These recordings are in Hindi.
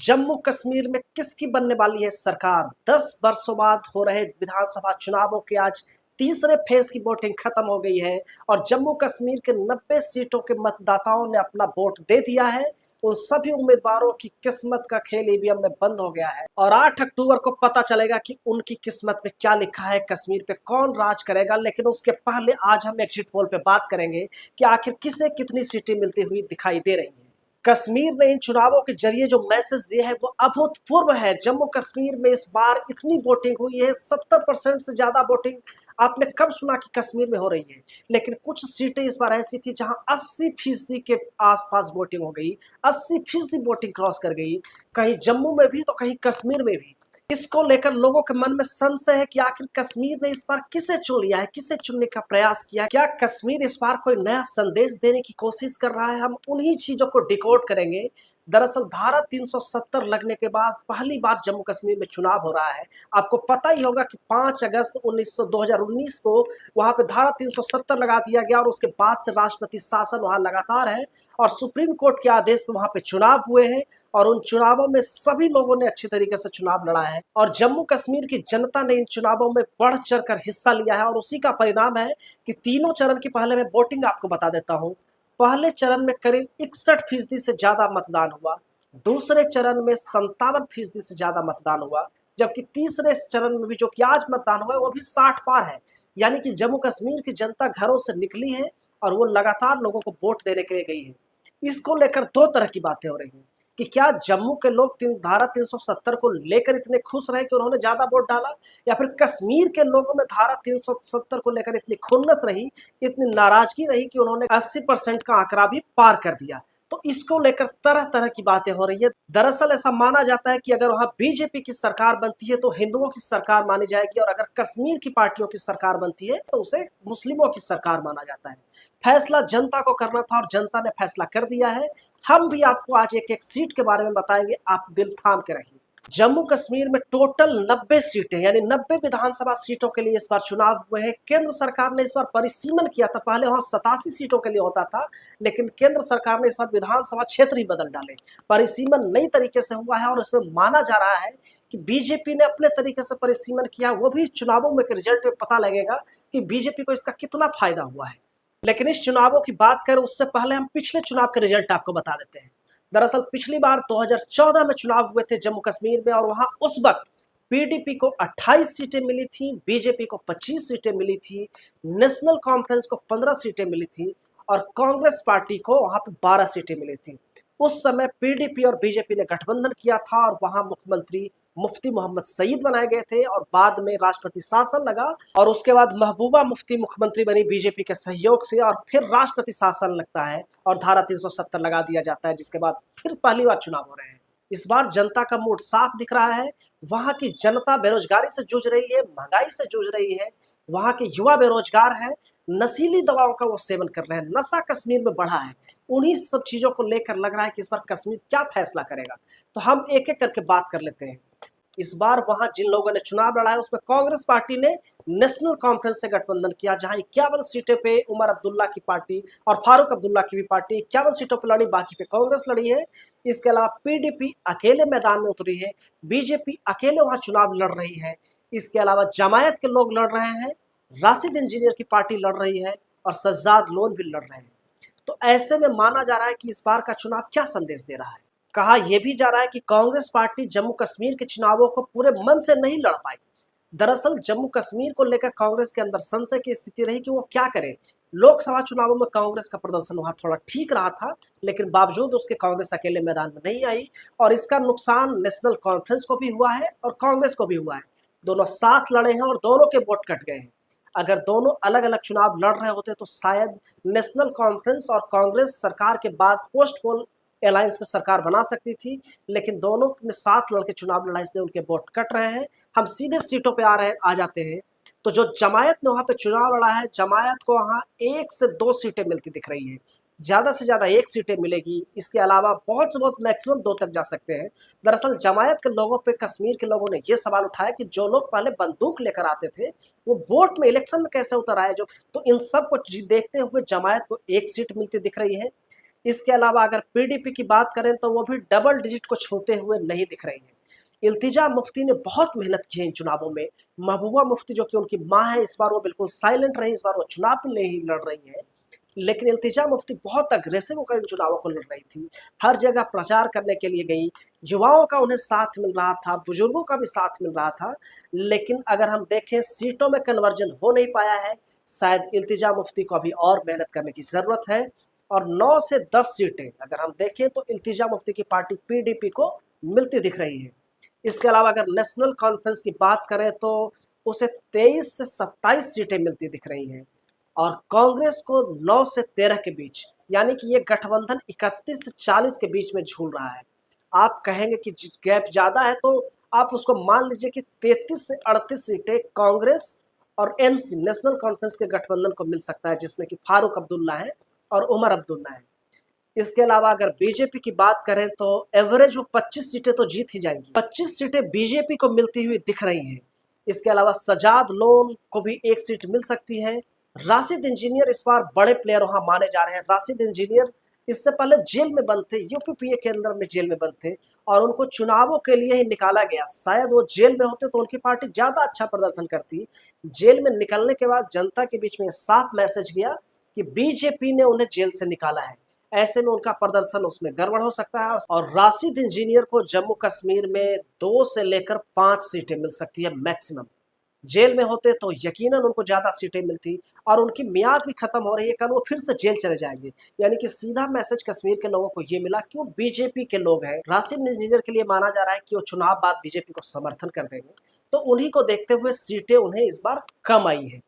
जम्मू कश्मीर में किसकी बनने वाली है सरकार? 10 वर्षों बाद हो रहे विधानसभा चुनावों के आज तीसरे फेज की वोटिंग खत्म हो गई है और जम्मू कश्मीर के 90 सीटों के मतदाताओं ने अपना वोट दे दिया है। उन सभी उम्मीदवारों की किस्मत का खेल ईवीएम में बंद हो गया है और 8 अक्टूबर को पता चलेगा कि उनकी किस्मत में क्या लिखा है, कश्मीर पे कौन राज करेगा। लेकिन उसके पहले आज हम एग्जिट पोल पे बात करेंगे कि आखिर किसे कितनी सीटें मिलती हुई दिखाई दे रही हैं। कश्मीर ने इन चुनावों के जरिए जो मैसेज दिए हैं वो अभूतपूर्व है। जम्मू कश्मीर में इस बार इतनी वोटिंग हुई है, 70% से ज्यादा वोटिंग आपने कब सुना कि कश्मीर में हो रही है। लेकिन कुछ सीटें इस बार ऐसी थी जहां 80% के आसपास वोटिंग हो गई, 80% वोटिंग क्रॉस कर गई, कहीं जम्मू में भी तो कहीं कश्मीर में भी। इसको लेकर लोगों के मन में संशय है कि आखिर कश्मीर ने इस बार किसे चुन लिया है, किसे चुनने का प्रयास किया। क्या कश्मीर इस बार कोई नया संदेश देने की कोशिश कर रहा है? हम उन्हीं चीजों को डिकोड करेंगे। दरअसल धारा 370 लगने के बाद पहली बार जम्मू कश्मीर में चुनाव हो रहा है। आपको पता ही होगा कि 5 अगस्त 2019 को वहां पे धारा 370 लगा दिया गया और उसके बाद से राष्ट्रपति शासन वहां लगातार है और सुप्रीम कोर्ट के आदेश पे वहां पे चुनाव हुए हैं और उन चुनावों में सभी लोगों ने अच्छी तरीके से चुनाव लड़ा है और जम्मू कश्मीर की जनता ने इन चुनावों में बढ़ चढ़ कर हिस्सा लिया है और उसी का परिणाम है कि तीनों चरण की पहले मैं वोटिंग आपको बता देता हूँ। पहले चरण में करीब 61% से ज्यादा मतदान हुआ, दूसरे चरण में 57% से ज्यादा मतदान हुआ, जबकि तीसरे चरण में भी जो कि आज मतदान हुआ है वो भी 60 पार है। यानी कि जम्मू कश्मीर की जनता घरों से निकली है और वो लगातार लोगों को वोट देने के लिए गई है। इसको लेकर दो तरह की बातें हो रही हैं कि क्या जम्मू के लोग धारा 370 को लेकर इतने खुश रहे कि उन्होंने ज्यादा वोट डाला, या फिर कश्मीर के लोगों में धारा 370 को लेकर इतनी खुन्नस रही, इतनी नाराजगी रही कि उन्होंने 80% का आंकड़ा भी पार कर दिया। तो इसको लेकर तरह तरह की बातें हो रही है। दरअसल ऐसा माना जाता है कि अगर वहां बीजेपी की सरकार बनती है तो हिंदुओं की सरकार मानी जाएगी और अगर कश्मीर की पार्टियों की सरकार बनती है तो उसे मुस्लिमों की सरकार माना जाता है। फैसला जनता को करना था और जनता ने फैसला कर दिया है। हम भी आपको आज एक एक सीट के बारे में बताएंगे, आप दिल थाम के रहिए। जम्मू कश्मीर में टोटल 90 सीटें यानी 90 विधानसभा सीटों के लिए इस बार चुनाव हुए हैं। केंद्र सरकार ने इस बार परिसीमन किया था, पहले वहां 87 सीटों के लिए होता था, लेकिन केंद्र सरकार ने इस बार विधानसभा क्षेत्र ही बदल डाले। परिसीमन नई तरीके से हुआ है और इसमें माना जा रहा है कि बीजेपी ने अपने तरीके से परिसीमन किया। वो भी चुनावों में रिजल्ट में पता लगेगा कि बीजेपी को इसका कितना फायदा हुआ है। लेकिन इस चुनावों की बात करें उससे पहले हम पिछले चुनाव के रिजल्ट आपको बता देते हैं। दरअसल पिछली बार 2014 में चुनाव हुए थे जम्मू कश्मीर में और वहां उस वक्त पीडीपी को 28 सीटें मिली थी, बीजेपी को 25 सीटें मिली थी, नेशनल कॉन्फ्रेंस को 15 सीटें मिली थी और कांग्रेस पार्टी को वहां पे 12 सीटें मिली थी। उस समय पीडीपी और बीजेपी ने गठबंधन किया था और वहां मुख्यमंत्री मुफ्ती मोहम्मद सईद बनाए गए थे और बाद में राष्ट्रपति शासन लगा और उसके बाद महबूबा मुफ्ती मुख्यमंत्री बनी बीजेपी के सहयोग से और फिर राष्ट्रपति शासन लगता है और धारा 370 लगा दिया जाता है, जिसके बाद फिर पहली बार चुनाव हो रहे हैं। इस बार जनता का मूड साफ दिख रहा है। वहां की जनता बेरोजगारी से जूझ रही है, महंगाई से जूझ रही है, वहां के युवा बेरोजगार है, नशीली दवाओं का वो सेवन कर रहे हैं, नशा कश्मीर में बढ़ा है। उन्हीं सब चीजों को लेकर लग रहा है कि इस बार कश्मीर क्या फैसला करेगा। तो हम एक एक करके बात कर लेते हैं। इस बार वहां जिन लोगों ने चुनाव लड़ा है उसमें कांग्रेस पार्टी ने नेशनल कॉन्फ्रेंस से गठबंधन किया, जहां 51 सीटें पे उमर अब्दुल्ला की पार्टी और फारूक अब्दुल्ला की भी पार्टी 51 सीटों पर लड़ी, बाकी पे कांग्रेस लड़ी है। इसके अलावा पीडीपी अकेले मैदान में उतरी है, बीजेपी अकेले वहां चुनाव लड़ रही है। इसके अलावा जमायत के लोग लड़ रहे हैं, राशिद इंजीनियर की पार्टी लड़ रही है और सज्जाद लोन भी लड़ रहे हैं। तो ऐसे में माना जा रहा है कि इस बार का चुनाव क्या संदेश दे रहा है। कहा यह भी जा रहा है कि कांग्रेस पार्टी जम्मू कश्मीर के चुनावों को पूरे मन से नहीं लड़ पाई। दरअसल जम्मू कश्मीर को लेकर कांग्रेस के अंदर संशय की स्थिति रही कि वो क्या करे। लोकसभा चुनावों में कांग्रेस का प्रदर्शन वहां थोड़ा ठीक रहा था, लेकिन बावजूद उसके कांग्रेस अकेले मैदान में नहीं आई और इसका नुकसान नेशनल कॉन्फ्रेंस को भी हुआ है और कांग्रेस को भी हुआ है। दोनों साथ लड़े हैं और दोनों के वोट कट गए हैं। अगर दोनों अलग अलग चुनाव लड़ रहे होते तो शायद नेशनल कॉन्फ्रेंस और कांग्रेस सरकार के बाद पोस्ट पोल अलायंस में सरकार बना सकती थी, लेकिन दोनों ने साथ लड़के चुनाव लड़ा इसलिए उनके वोट कट रहे हैं। हम सीधे सीटों पे आ जाते हैं। तो जो जमायत ने वहां पे चुनाव लड़ा है, जमायत को वहां 1 से 2 सीटें मिलती दिख रही है, ज्यादा से ज्यादा 1 सीटें मिलेगी। इसके अलावा बहुत से बहुत मैक्सिमम 2 तक जा सकते हैं। दरअसल जमायत के लोगों पे कश्मीर के लोगों ने ये सवाल उठाया कि जो लोग पहले बंदूक लेकर आते थे वो वोट में इलेक्शन में कैसे उतर आए। जो तो इन सब को देखते हुए जमायत को 1 सीट मिलती दिख रही है। इसके अलावा अगर पीडीपी की बात करें तो वो भी डबल डिजिट को छूते हुए नहीं दिख रही है। इल्तिजा मुफ्ती ने बहुत मेहनत की है इन चुनावों में। महबूबा मुफ्ती जो कि उनकी मां है, इस बार वो बिल्कुल साइलेंट रही, इस बार वो चुनाव भी नहीं लड़ रही है। लेकिन इल्तिजा मुफ्ती बहुत अग्रेसिव होकर इन चुनावों को लड़ रही थी। हर जगह प्रचार करने के लिए गई, युवाओं का उन्हें साथ मिल रहा था, बुजुर्गों का भी साथ मिल रहा था। लेकिन अगर हम देखें सीटों में कन्वर्जन हो नहीं पाया है। शायद इल्तिजा मुफ्ती को अभी और मेहनत करने की ज़रूरत है। और 9 से 10 सीटें अगर हम देखें तो इल्तिजा मुफ्ती की पार्टी पीडीपी को मिलती दिख रही है। इसके अलावा अगर नेशनल कॉन्फ्रेंस की बात करें तो उसे 23 से 27 सीटें मिलती दिख रही हैं और कांग्रेस को 9 से 13 के बीच, यानी कि ये गठबंधन 31 से 40 के बीच में झूल रहा है। आप कहेंगे कि गैप ज़्यादा है तो आप उसको मान लीजिए कि 33 से 38 सीटें कांग्रेस और एनसी नेशनल कॉन्फ्रेंस के गठबंधन को मिल सकता है, जिसमें कि फारूक अब्दुल्ला है और उमर अब्दुल्ला है। इसके अलावा अगर बीजेपी की बात करें तो एवरेज वो 25 सीटें तो जीत ही जाएंगी। 25 सीटें बीजेपी को मिलती हुई दिख रही हैं। इसके अलावा सजाद लोन को भी एक सीट मिल सकती है। राशिद इंजीनियर इस बार बड़े प्लेयर वहां माने जा रहे हैं। राशिद इंजीनियर इससे पहले जेल में बंद थे, यूपीपीए के अंदर में जेल में बंद थे और उनको चुनावों के लिए ही निकाला गया। शायद वो जेल में होते तो उनकी पार्टी ज्यादा अच्छा प्रदर्शन करती। जेल में निकलने के बाद जनता के बीच में साफ मैसेज गया कि बीजेपी ने उन्हें जेल से निकाला है। ऐसे में उनका प्रदर्शन उसमें गड़बड़ हो सकता है और राशिद इंजीनियर को जम्मू कश्मीर में 2 से लेकर 5 सीटें मिल सकती है मैक्सिमम। जेल में होते तो यकीनन उनको ज्यादा सीटें मिलती और उनकी मियाद भी खत्म हो रही है, कल वो फिर से जेल चले जाएंगे। यानी कि सीधा मैसेज कश्मीर के लोगों को ये मिला कि वो बीजेपी के लोग हैं। राशिद इंजीनियर के लिए माना जा रहा है कि वो चुनाव बाद बीजेपी को समर्थन कर देंगे, तो उन्हीं को देखते हुए सीटें उन्हें इस बार कम आई है।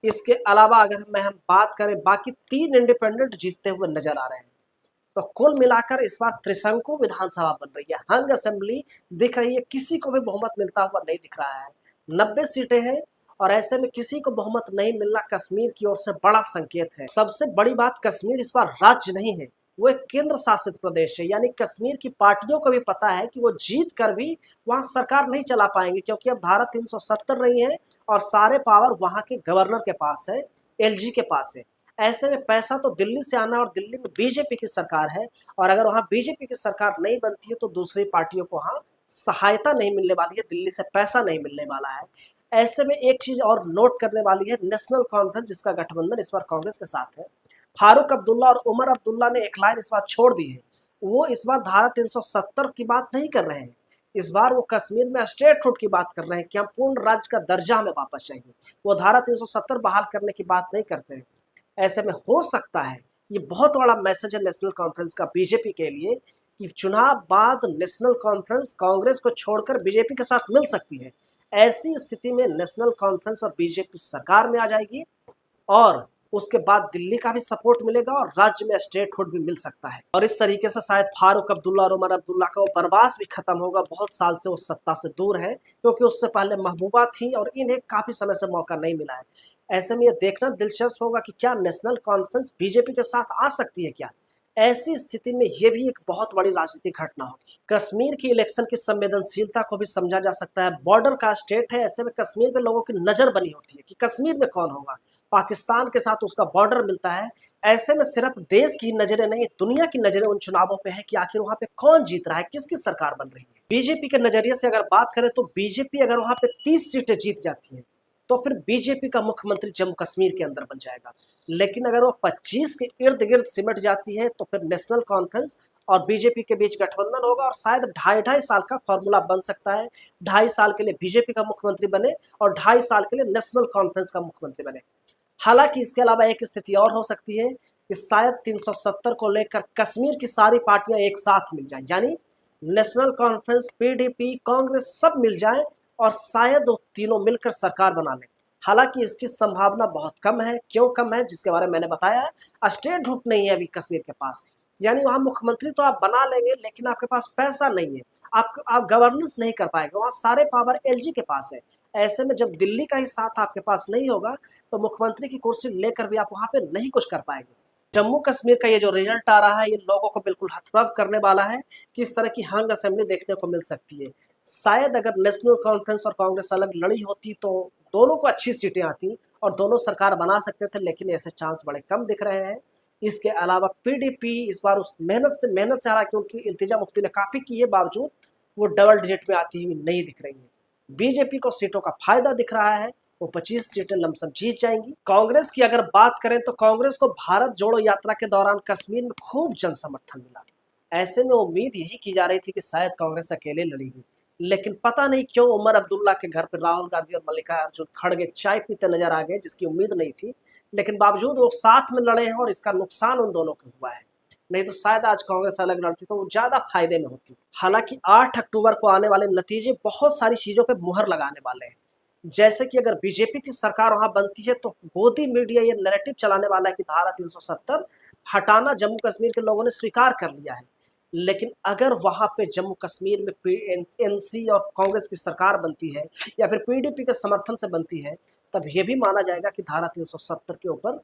इसके अलावा अगर हम बात करें, बाकी 3 इंडिपेंडेंट जीतते हुए नजर आ रहे हैं। तो कुल मिलाकर इस बार त्रिशंकु विधानसभा बन रही है, हंग असेंबली दिख रही है, किसी को भी बहुमत मिलता हुआ नहीं दिख रहा है। 90 सीटें हैं और ऐसे में किसी को बहुमत नहीं मिलना कश्मीर की ओर से बड़ा संकेत है। सबसे बड़ी बात, कश्मीर इस बार राज्य नहीं है, वो एक केंद्र शासित प्रदेश है। यानी कश्मीर की पार्टियों को भी पता है कि वो जीत कर भी वहां सरकार नहीं चला पाएंगे, क्योंकि अब धारा 370 रही है और सारे पावर वहां के गवर्नर के पास है, एलजी के पास है। ऐसे में पैसा तो दिल्ली से आना और दिल्ली में बीजेपी की सरकार है और अगर वहां बीजेपी की सरकार नहीं बनती है तो दूसरी पार्टियों को वहां सहायता नहीं मिलने वाली है, दिल्ली से पैसा नहीं मिलने वाला है। ऐसे में एक चीज और नोट करने वाली है, नेशनल कॉन्फ्रेंस जिसका गठबंधन इस बार कांग्रेस के साथ है, फारूक अब्दुल्ला और उमर अब्दुल्ला ने एक लाइन इस बार छोड़ दी है। वो इस बार धारा 370 की बात नहीं कर रहे हैं, इस बार वो कश्मीर में स्टेटहुड की बात कर रहे हैं कि हम पूर्ण राज्य का दर्जा हमें वापस चाहिए। वो धारा 370 बहाल करने की बात नहीं करते हैं। ऐसे में हो सकता है ये बहुत बड़ा मैसेज है नेशनल कॉन्फ्रेंस का बीजेपी के लिए कि चुनाव बाद नेशनल कॉन्फ्रेंस कांग्रेस को छोड़कर बीजेपी के साथ मिल सकती है। ऐसी स्थिति में नेशनल कॉन्फ्रेंस और बीजेपी सरकार में आ जाएगी और उसके बाद दिल्ली का भी सपोर्ट मिलेगा और राज्य में स्टेटहुड भी मिल सकता है। और इस तरीके से शायद फारूक अब्दुल्ला और उमर अब्दुल्ला का वो बनवास भी खत्म होगा। बहुत साल से वो सत्ता से दूर है, क्योंकि उससे पहले महबूबा थी और इन्हें काफी समय से मौका नहीं मिला है। ऐसे में ये देखना दिलचस्प होगा कि क्या नेशनल कॉन्फ्रेंस बीजेपी के साथ आ सकती है क्या। ऐसी स्थिति में ये भी एक बहुत बड़ी राजनीतिक घटना होगी। कश्मीर की इलेक्शन की संवेदनशीलता को भी समझा जा सकता है। बॉर्डर का स्टेट है, ऐसे में कश्मीर में लोगों की नजर बनी होती है कि कश्मीर में कौन होगा। पाकिस्तान के साथ उसका बॉर्डर मिलता है। ऐसे में सिर्फ देश की नजरें नहीं, दुनिया की नजरें उन चुनावों पे है कि आखिर वहां पे कौन जीत रहा है, किसकी सरकार बन रही है। बीजेपी के नजरिए से अगर बात करें तो बीजेपी अगर वहां पे 30 सीटें जीत जाती है तो फिर बीजेपी का मुख्यमंत्री जम्मू कश्मीर के अंदर बन जाएगा। लेकिन अगर वो 25 के इर्द गिर्द सिमट जाती है तो फिर नेशनल कॉन्फ्रेंस और बीजेपी के बीच गठबंधन होगा और शायद 2.5 साल का फॉर्मूला बन सकता है। 2.5 साल के लिए बीजेपी का मुख्यमंत्री बने और 2.5 साल के लिए नेशनल कॉन्फ्रेंस का मुख्यमंत्री बने। हालांकि इसके अलावा एक स्थिति और हो सकती है कि शायद 370 को लेकर कश्मीर की सारी पार्टियां एक साथ मिल जाएं, यानी नेशनल कॉन्फ्रेंस, पीडीपी, कांग्रेस सब मिल जाएं और शायद वो तीनों मिलकर सरकार बना लें। हालांकि इसकी संभावना बहुत कम है। क्यों कम है, जिसके बारे में मैंने बताया है। स्टेटहुड नहीं है अभी कश्मीर के पास, यानी वहां मुख्यमंत्री तो आप बना लेंगे लेकिन आपके पास पैसा नहीं है, आप गवर्नेंस नहीं कर पाएंगे। वहां सारे पावर एलजी के पास है। ऐसे में जब दिल्ली का ही साथ आपके पास नहीं होगा तो मुख्यमंत्री की कुर्सी लेकर भी आप वहां पे नहीं कुछ कर पाएंगे। जम्मू कश्मीर का ये जो रिजल्ट आ रहा है ये लोगों को बिल्कुल हतप्रभ करने वाला है कि इस तरह की हंग असेंबली देखने को मिल सकती है। शायद अगर नेशनल कॉन्फ्रेंस और कांग्रेस अलग लड़ी होती तो दोनों को अच्छी सीटें आती और दोनों सरकार बना सकते थे, लेकिन ऐसे चांस बड़े कम दिख रहे हैं। इसके अलावा पीडीपी इस बार उस मेहनत से हालांकि उनकी इल्तिजा मुफ्ती ने काफ़ी की है, बावजूद वो डबल डिजिट में आती हुई नहीं दिख रही है। बीजेपी को सीटों का फायदा दिख रहा है, वो 25 सीटें लमसम जीत जाएंगी। कांग्रेस की अगर बात करें तो कांग्रेस को भारत जोड़ो यात्रा के दौरान कश्मीर में खूब जन समर्थन मिला। ऐसे में उम्मीद यही की जा रही थी कि शायद कांग्रेस अकेले लड़ेगी, लेकिन पता नहीं क्यों उमर अब्दुल्ला के घर पर राहुल गांधी और मल्लिकार्जुन खड़गे चाय पीते नजर आ गए, जिसकी उम्मीद नहीं थी, लेकिन बावजूद वो साथ में लड़े हैं और इसका नुकसान उन दोनों को हुआ है। नहीं तो शायद आज कांग्रेस अलग लड़ती तो वो ज्यादा फायदे में होती। हालांकि 8 अक्टूबर को आने वाले नतीजे बहुत सारी चीजों पे मुहर लगाने वाले हैं। जैसे कि अगर बीजेपी की सरकार वहां बनती है तो मोदी मीडिया ये नैरेटिव चलाने वाला है कि धारा 370 हटाना जम्मू कश्मीर के लोगों ने स्वीकार कर लिया है। लेकिन अगर वहां पे जम्मू कश्मीर में एनसी और कांग्रेस की सरकार बनती है या फिर पीडीपी के समर्थन से बनती है, तब यह भी माना जाएगा कि धारा 370 के ऊपर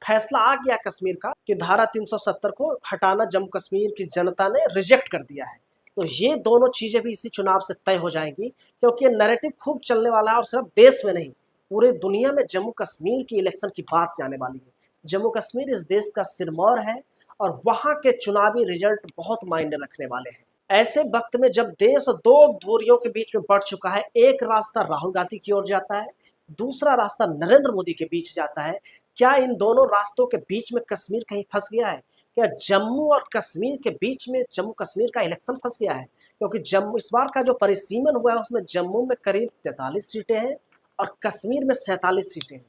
फैसला आ गया कश्मीर का कि धारा 370 को हटाना जम्मू कश्मीर की जनता ने रिजेक्ट कर दिया है। तो ये दोनों चीजें भी इसी चुनाव से तय हो जाएंगी, क्योंकि ये नैरेटिव खूब चलने वाला है और सिर्फ देश में नहीं, पूरे दुनिया में जम्मू कश्मीर की इलेक्शन की बात जाने वाली है। जम्मू कश्मीर इस देश का सिरमौर है और वहां के चुनावी रिजल्ट बहुत मायने रखने वाले हैं। ऐसे वक्त में जब देश दो धुरियों के बीच में बढ़ चुका है, एक रास्ता राहुल गांधी की ओर जाता है, दूसरा रास्ता नरेंद्र मोदी के बीच जाता है, क्या इन दोनों रास्तों के बीच में कश्मीर कहीं फंस गया है? क्या जम्मू और कश्मीर के बीच में जम्मू कश्मीर का इलेक्शन फंस गया है? क्योंकि जम्मू इस बार का जो परिसीमन हुआ है उसमें जम्मू में करीब 43 सीटें हैं और कश्मीर में 47 सीटें हैं।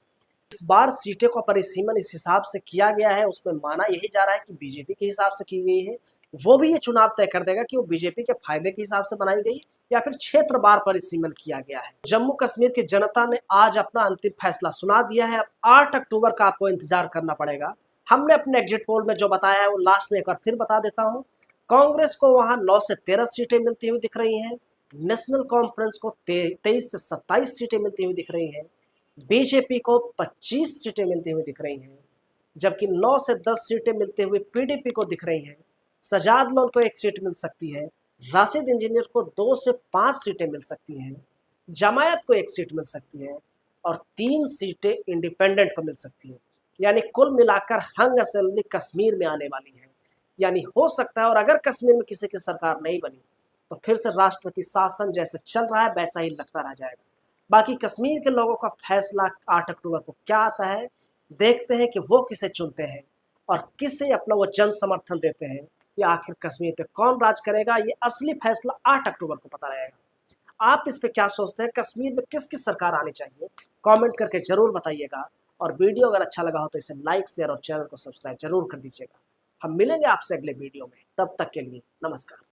इस बार सीटें का परिसीमन इस हिसाब से किया गया है, उसमें माना यही जा रहा है कि बीजेपी के हिसाब से की गई है। वो भी ये चुनाव तय कर देगा कि वो बीजेपी के फायदे के हिसाब से बनाई गई या फिर क्षेत्रवार परिसीमन किया गया है। जम्मू कश्मीर की जनता ने आज अपना अंतिम फैसला सुना दिया है। अब 8 अक्टूबर का आपको इंतजार करना पड़ेगा। हमने अपने एग्जिट पोल में जो बताया है वो लास्ट में एक बार फिर बता देता हूँ। कांग्रेस को वहां 9 से 13 सीटें मिलती हुई दिख रही हैं। नेशनल कॉन्फ्रेंस को 23 से 27 सीटें मिलती हुई दिख रही हैं। बीजेपी को 25 सीटें मिलती हुई दिख रही हैं, जबकि 9 से 10 सीटें मिलते हुए पीडीपी को दिख रही हैं। सजाद लोन को 1 सीट मिल सकती है। राशिद इंजीनियर को 2 से 5 सीटें मिल सकती हैं। जमायत को 1 सीट मिल सकती है और 3 सीटें इंडिपेंडेंट को मिल सकती हैं। यानी कुल मिलाकर हंग असेंबली कश्मीर में आने वाली है। यानी हो सकता है, और अगर कश्मीर में किसी की सरकार नहीं बनी तो फिर से राष्ट्रपति शासन जैसे चल रहा है वैसा ही लगता रह जाएगा। बाकी कश्मीर के लोगों का फैसला 8 अक्टूबर को क्या आता है, देखते हैं कि वो किसे चुनते हैं और किसे अपना वो जन समर्थन देते हैं, या आखिर कश्मीर पे कौन राज करेगा। ये असली फैसला 8 अक्टूबर को पता रहेगा। आप इस पे क्या सोचते हैं, कश्मीर में किसकी सरकार आनी चाहिए? कमेंट करके जरूर बताइएगा। और वीडियो अगर अच्छा लगा हो तो इसे लाइक, शेयर और चैनल को सब्सक्राइब जरूर कर दीजिएगा। हम मिलेंगे आपसे अगले वीडियो में, तब तक के लिए नमस्कार।